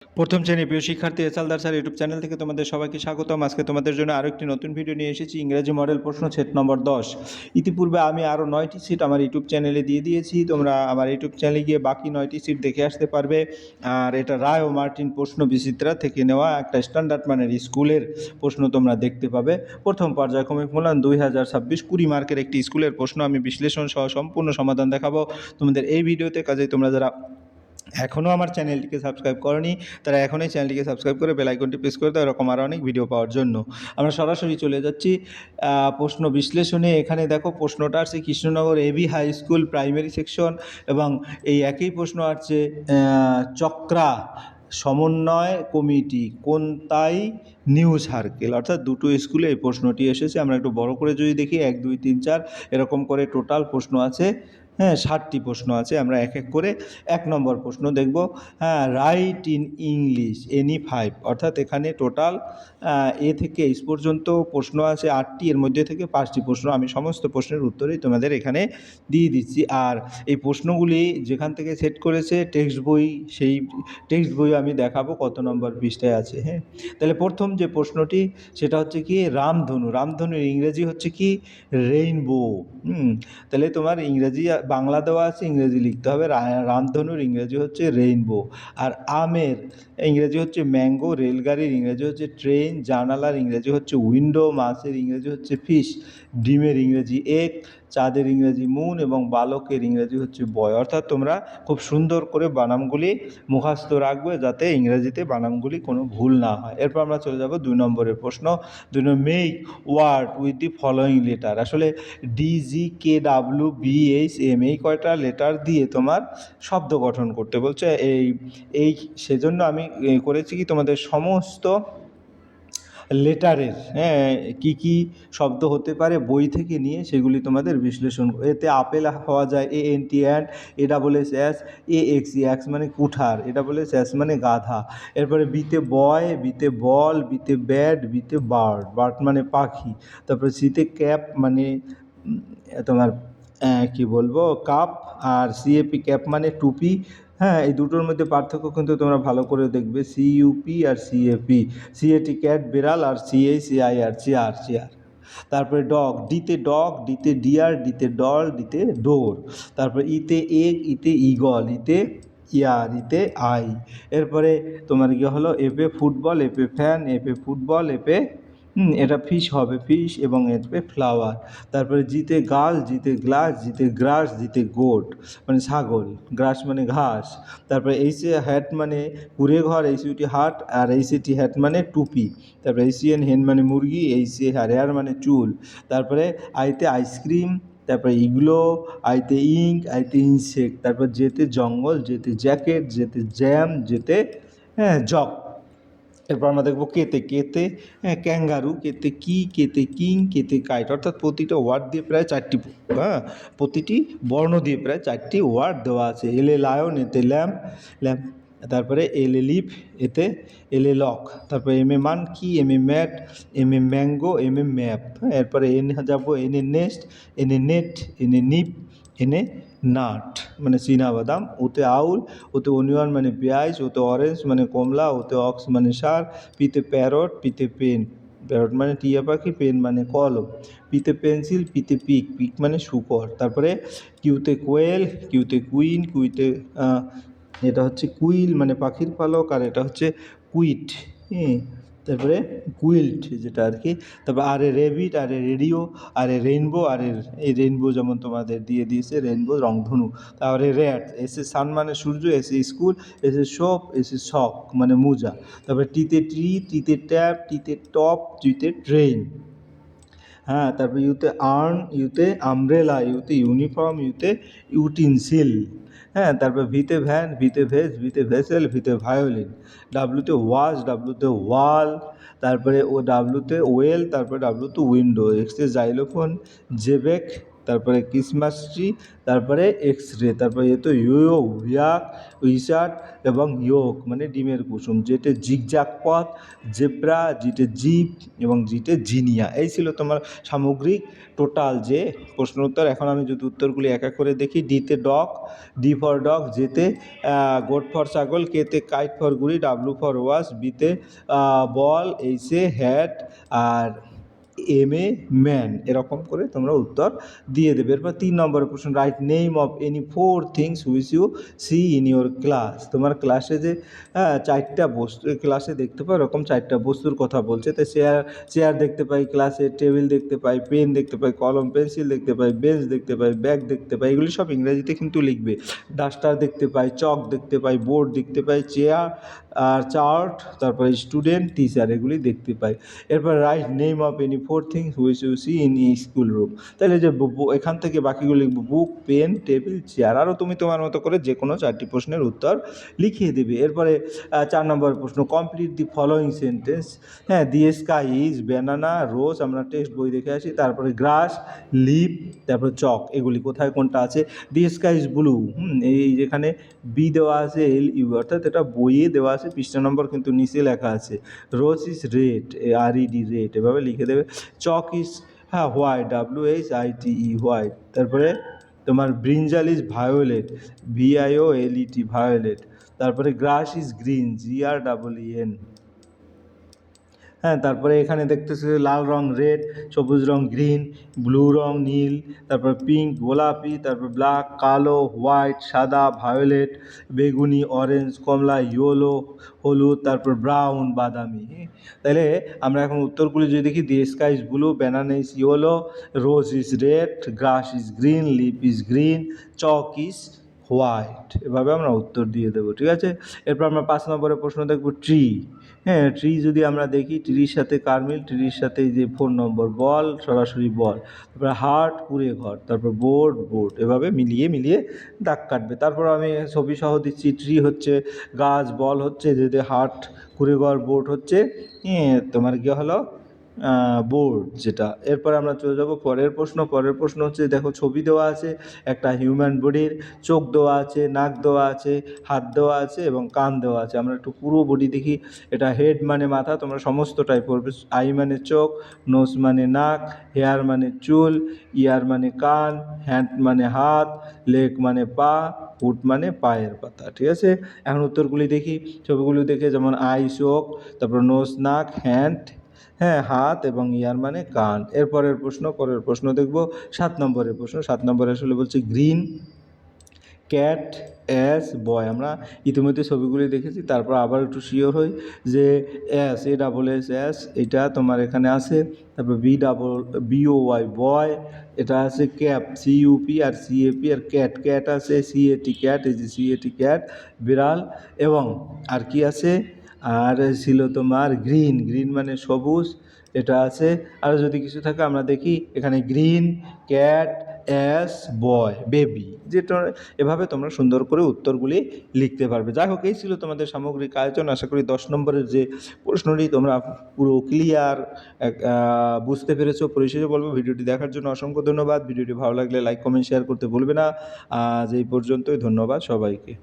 প্রথম শ্রেণীর প্রিয় শিক্ষার্থী এসালদার স্যার ইউটিউব চ্যানেল থেকে তোমাদের সবাইকে স্বাগতম। আজকে তোমাদের জন্য আরও একটি নতুন ভিডিও নিয়ে এসেছি। ইংরেজি মডেল প্রশ্ন সেট নম্বর 10। ইতিপূর্বে আমি আরও 9টি সিট আমার ইউটিউব চ্যানেলে দিয়ে দিয়েছি। তোমরা আমার ইউটিউব চ্যানেলে গিয়ে বাকি 9টি সিট দেখে আসতে পারবে। আর এটা রায় ও মার্টিন প্রশ্ন বিচিত্রা থেকে নেওয়া একটা স্ট্যান্ডার্ড মানের স্কুলের প্রশ্ন তোমরা দেখতে পাবে। প্রথম পর্যায়ক্রমিক মূল্যায়ন 2026 20 মার্কের একটি স্কুলের প্রশ্ন আমি বিশ্লেষণ সহ সম্পূর্ণ সমাধান দেখাবো তোমাদের এই ভিডিওতে। কাজেই তোমরা যারা এখনও আমার চ্যানেলটিকে সাবস্ক্রাইব করনি তারা এখনই চ্যানেলটিকে সাবস্ক্রাইব করে বেল আইকনটি প্রেস করে দাও এরকম আরও অনেক ভিডিও পাওয়ার জন্য। আমরা সরাসরি চলে যাচ্ছি প্রশ্ন বিশ্লেষণে। এখানে দেখো প্রশ্নটা আসছে Krishnanagar AB high school primary section, এবং এই একই প্রশ্ন আসছে চক্রা সমন্বয় কমিটি কোনতাই নিউ সার্কেল, অর্থাৎ দুটো স্কুলে এই প্রশ্নটি এসেছে। আমরা একটু বড় করে যদি দেখি 1 2 3 4 এরকম করে টোটাল প্রশ্ন আছে। হ্যাঁ, 60টি প্রশ্ন আছে। আমরা এক এক করে 1 নম্বর প্রশ্ন দেখব। হ্যাঁ, রাইট ইন ইংলিশ এনি 5, অর্থাৎ এখানে টোটাল এ থেকে এইচ পর্যন্ত প্রশ্ন আছে 8টি, এর মধ্যে থেকে 5টি প্রশ্ন আমি সমস্ত প্রশ্নের উত্তরই তোমাদের এখানে দিয়ে দিচ্ছি। আর এই প্রশ্নগুলি যেখান থেকে সেট করেছে টেক্সট বই, সেই টেক্সট বই আমি দেখাবো কত নম্বর পৃষ্ঠায় আছে। হ্যাঁ, তাহলে প্রথম যে প্রশ্নটি সেটা হচ্ছে কি রামধনু। রামধনুর ইংরেজি হচ্ছে কি রেইনবো। তাহলে তোমার ইংরেজি বাংলা দেওয়া আছে, ইংরেজি লিখতে হবে। রামধনুর ইংরেজি হচ্ছে রেইনবো। আর আমের ইংরেজি হচ্ছে ম্যাঙ্গো, রেলগাড়ির ইংরেজি হচ্ছে ট্রেন, জানালার ইংরেজি হচ্ছে উইন্ডো, মাছের ইংরেজি হচ্ছে ফিশ, ডিমের ইংরেজি এগ, চাঁদের ইংরেজি মুন এবং বালকের ইংরেজি হচ্ছে বয়। অর্থাৎ তোমরা খুব সুন্দর করে বানামগুলি মুখস্থ রাখবে যাতে ইংরেজিতে বানামগুলি কোনো ভুল না হয়। এরপর আমরা চলে যাব 2 নম্বরের প্রশ্ন। 2 নম্বর make word with the following letter. আসলে DGKWBHM এই কয়টা লেটার দিয়ে তোমার শব্দ গঠন করতে বলছে। এই সেজন্য আমি করেছি কি তোমাদের সমস্ত লেটারের কী কী শব্দ হতে পারে বই থেকে নিয়ে সেগুলি তোমাদের বিশ্লেষণ। এতে আপেল পাওয়া যায় ANT অ্যান্ড, ASS AXE মানে কুঠার, ASS মানে গাধা। এরপরে বিতে বয়, বিতে বল, বিতে ব্যাট, বিতে বার্ড মানে পাখি। তারপরে সিতে ক্যাপ মানে তোমার কি বলবো কাপ, আর CAP ক্যাপ মানে টুপি। হ্যাঁ, এই দুটোর মধ্যে পার্থক্য কিন্তু তোমরা ভালো করে দেখবে, CUP আর CAP। CAT ক্যাট বিড়াল, আর CHAIR চেয়ার। তারপরে ডগ, ডিতে ডগ, ডিতে ডিয়ার, ডিতে ডল, ডিতে ডোর। তারপরে ইতে এগ, ইতে ইগল, ইতে ইয়ার, ইতে আই। এরপরে তোমার কি হলো এপে ফুটবল, এপে ফ্যান, এপে ফুটবল, এপে এটা ফিশ হবে ফিশ, এবং এপে ফ্লাওয়ার। তারপরে জিতে গাল, জিতে গ্লাস, জিতে গ্রাস, জিতে গোট মানে ছাগল, গ্রাস মানে ঘাস। তারপরে এইসে হ্যাট মানে কুড়ে ঘর, HUT হাট, আর HAT হ্যাট মানে টুপি। তারপরে HCN হেন মানে মুরগি, HA হেয়ার মানে চুল। তারপরে আইতে আইসক্রিম, তারপরে ইগলো, আইতে ইঙ্ক, আইতে ইনসেক্ট। তারপর যেতে জঙ্গল, যেতে জ্যাকেট, যেতে জ্যাম, যেতে জগ। এরপর আমরা দেখবো কেতে ক্যাঙ্গারু, কেতে কি, কেতে কিং, কেতে কাইট। অর্থাৎ প্রতিটা ওয়ার্ড দিয়ে প্রায় 4টি প্রতিটি বর্ণ দিয়ে প্রায় 4টি ওয়ার্ড দেওয়া আছে। এলে লায়ন, এতে ল্যাম্প, তারপরে এলে লিফ, এতে এলে লক। তারপরে M A monkey, M A mat, M A mango, M A map. এরপরে যাবো এনে নেস্ট, এনে নেট, এনে নিপ, এনে নাট মানে চীনাবাদাম। ওতে আউল, ওতে অনিয়ন মানে পেঁয়াজ, ওতে অরেঞ্জ মানে কমলা, ওতে অক্স মানে ষাঁড়, পিতে প্যারট, পিতে পেন, প্যারট মানে টিয়া পাখি, পেন মানে কলম, পিতে পেন্সিল, পিতে পিক, পিক মানে শূকর। তারপরে কিউতে কোয়েল, কিউতে কুইন, কুইতে এটা হচ্ছে কুইল মানে পাখির পালক, আর এটা হচ্ছে কুইট। তারপরে কুইল্ট যেটা আর কি। তারপর আর এ রেবিট, আর এ রেডিও, আর এ রেইনবো, আর এই রেইনবো যেমন তোমাদের দিয়ে দিয়েছে রেইনবো রংধনু। তারপরে র্যাট, এসে সান মানে সূর্য, এসে স্কুল, এসে শপ, এসে শক মানে মোজা। তারপরে টিতে ট্রি, টিতে ট্যাপ, টিতে টপ, টিতে ট্রেন। হ্যাঁ, তারপরে ইউতে আর্ন, ইউতে আমব্রেলা, ইউতে ইউনিফর্ম, ইউতে ইউটেন্সিল। হ্যাঁ, তারপরে ভিতে ভ্যান, ভিতে ভেজ, ভিতে ভেসেল, ভিতে ভায়োলিন। ডাব্লুতে ওয়াচ, ডাব্লুতে ওয়াল, তারপরে ডাব্লুতে ওয়েল, তারপরে ডাব্লুতে উইন্ডো, এক্সে জাইলোফোন, জেবেক, তারপরে ক্রিসমাস ট্রি, তারপরে এক্স রে, তারপরে এ তো ইয়ো, ইয়াক, উইশার্ট এবং ইয়োক মানে ডিমের কুসুম, যেটে জিগজ্যাগ পথ, জেব্রা, জিটে জিপ এবং জিটে জিনিয়া। এই ছিল তোমার সামগ্রিক টোটাল যে প্রশ্ন উত্তর। এখন আমি যদি উত্তরগুলি এক এক করে দেখি। ডিতে ডগ, ডি ফর ডগ, যেতে গোট ফর ছাগল, কেতে কাইট ফর গুড়ি, ডাব্লু ফর ওয়াশ, বিতে বল, এইসে হ্যাট, আর এম এ ম্যান। এরকম করে তোমরা উত্তর দিয়ে দেবে। এরপর 3 নম্বরের প্রশ্ন, write name of any 4 things which you see in your class. তোমার ক্লাসে যে 4টা বস্তু ক্লাসে দেখতে পাও, এরকম 4টা বস্তুর কথা বলছে। তো চেয়ার দেখতে পাই ক্লাসে, টেবিল দেখতে পাই, পেন দেখতে পাই, কলম পেন্সিল দেখতে পাই, বেঞ্চ দেখতে পাই, ব্যাগ দেখতে পাই। এগুলি সব ইংরেজিতে কিন্তু লিখবে। ডাস্টার দেখতে পাই, চক দেখতে পাই, বোর্ড দেখতে পাই, চেয়ার আর চার্ট, তারপরে স্টুডেন্ট, টিচার, এগুলি দেখতে পাই। এরপর write name of any 4 things which you see in school room. তাহলে যে এখান থেকে বাকিগুলো লিখবো, বুক, পেন, টেবিল, চেয়ার। আরও তুমি তোমার মতো করে যে কোনো 4টি প্রশ্নের উত্তর লিখিয়ে দেবে। এরপরে 4 নম্বর প্রশ্ন, কমপ্লিট দি ফলোয়িং সেন্টেন্স। হ্যাঁ, দি স্কাই ইজ ব্যানানা, রোজ, আমরা টেক্সট বই দেখে আসি। তারপরে গ্রাস, লিপ, তারপরে চক, এগুলি কোথায় কোনটা আছে। দি স্কাই ইজ ব্লু, এই যেখানে বি দেওয়া আছে, এল ইউ, অর্থাৎ এটা বইয়ে দেওয়া আছে, পৃষ্ঠা নম্বর কিন্তু নিচে লেখা আছে। Rose is red, RED, red, এভাবে লিখে দেবে। Chalk is white, WHITE, white. তারপরে তোমার brinjal is violet, VIOLET, violet. তারপরে গ্রাস ইজ গ্রিন, GREEN। হ্যাঁ, তারপরে এখানে দেখতেছি লাল রং রেড, সবুজ রং গ্রিন, ব্লু রং নীল, তারপর পিঙ্ক গোলাপি, তারপর ব্ল্যাক কালো, হোয়াইট সাদা, ভায়োলেট বেগুনি, অরেঞ্জ কমলা, ইয়েলো হলুদ, তারপর ব্রাউন বাদামি। তাহলে আমরা এখন উত্তরগুলি যদি দেখি, the sky is blue, banana is yellow, rose is red, grass is green, leaf is green, chalk is white. এভাবে আমরা উত্তর দিয়ে দেবো, ঠিক আছে। এরপর আমরা 5 নম্বরের প্রশ্ন দেখব, ট্রি। হ্যাঁ, ট্রি যদি আমরা দেখি, ট্রির সাথে কার মিল, ট্রির সাথে যে 4 নম্বর বল, সরাসরি বল। তারপরে হার্ট, কুড়ে ঘর, তারপর বোর্ড, বোর্ড, এভাবে মিলিয়ে দাগ কাটবে। তারপর আমি ছবি সহ দিচ্ছি, ট্রি হচ্ছে গাছ, বল হচ্ছে যদি হার্ট, কুড়ে ঘর, বোর্ড হচ্ছে তোমার কি হলো বোর্ড যেটা। এরপর আমরা চলে যাব পরের প্রশ্ন। পরের প্রশ্ন হচ্ছে, দেখো ছবি দেওয়া আছে একটা হিউম্যান বডির, চোখ দেওয়া আছে, নাক দেওয়া আছে, হাত দেওয়া আছে এবং কান দেওয়া আছে। আমরা একটু পুরো বডি দেখি। এটা হেড মানে মাথা, তোমরা সমস্তটাই পড়বে। আই মানে চোখ, নোজ মানে নাক, হেয়ার মানে চুল, ইয়ার মানে কান, হ্যান্ড মানে হাত, লেগ মানে পা, ফুট মানে পায়ের পাতা, ঠিক আছে। এখন উত্তরগুলি দেখি, ছবিগুলি দেখে, যেমন আই চোখ, তারপর নোজ নাক, হ্যান্ড হাত এবং ইয়ার মানে কান। পরের প্রশ্ন দেখব 7 নম্বরের প্রশ্ন। 7 নম্বরে আসলে বলছে গ্রিন ক্যাট অ্যাস বয়। আমরা ইতিমধ্যে ছবিগুলি দেখেছি, তারপর আবার একটু শিওর হই যে ASS এটা তোমার এখানে আছে। তারপর BOY বয়, এটা আছে ক্যাপ, CUP আর CAP, আর ক্যাট আছে CAT ক্যাট, এই যে CAT ক্যাট বিড়াল। এবং আর কি আছে, আর ছিল তোমার গ্রিন মানে সবুজ, এটা আছে। আর যদি কিছু থাকে আমরা দেখি এখানে, green cat as boy baby, যেটা এভাবে তোমরা সুন্দর করে উত্তরগুলি লিখতে পারবে। যাই হোক, এই ছিল তোমাদের সামগ্রিক আয়োজন। আশা করি 10 নম্বরের যে প্রশ্নটি তোমরা পুরো ক্লিয়ার বুঝতে পেরেছো। পরিশেষে বলবো, ভিডিওটি দেখার জন্য অসংখ্য ধন্যবাদ। ভিডিওটি ভালো লাগলে লাইক কমেন্ট শেয়ার করতে ভুলবে না। আজ এই পর্যন্তই, ধন্যবাদ সবাইকে।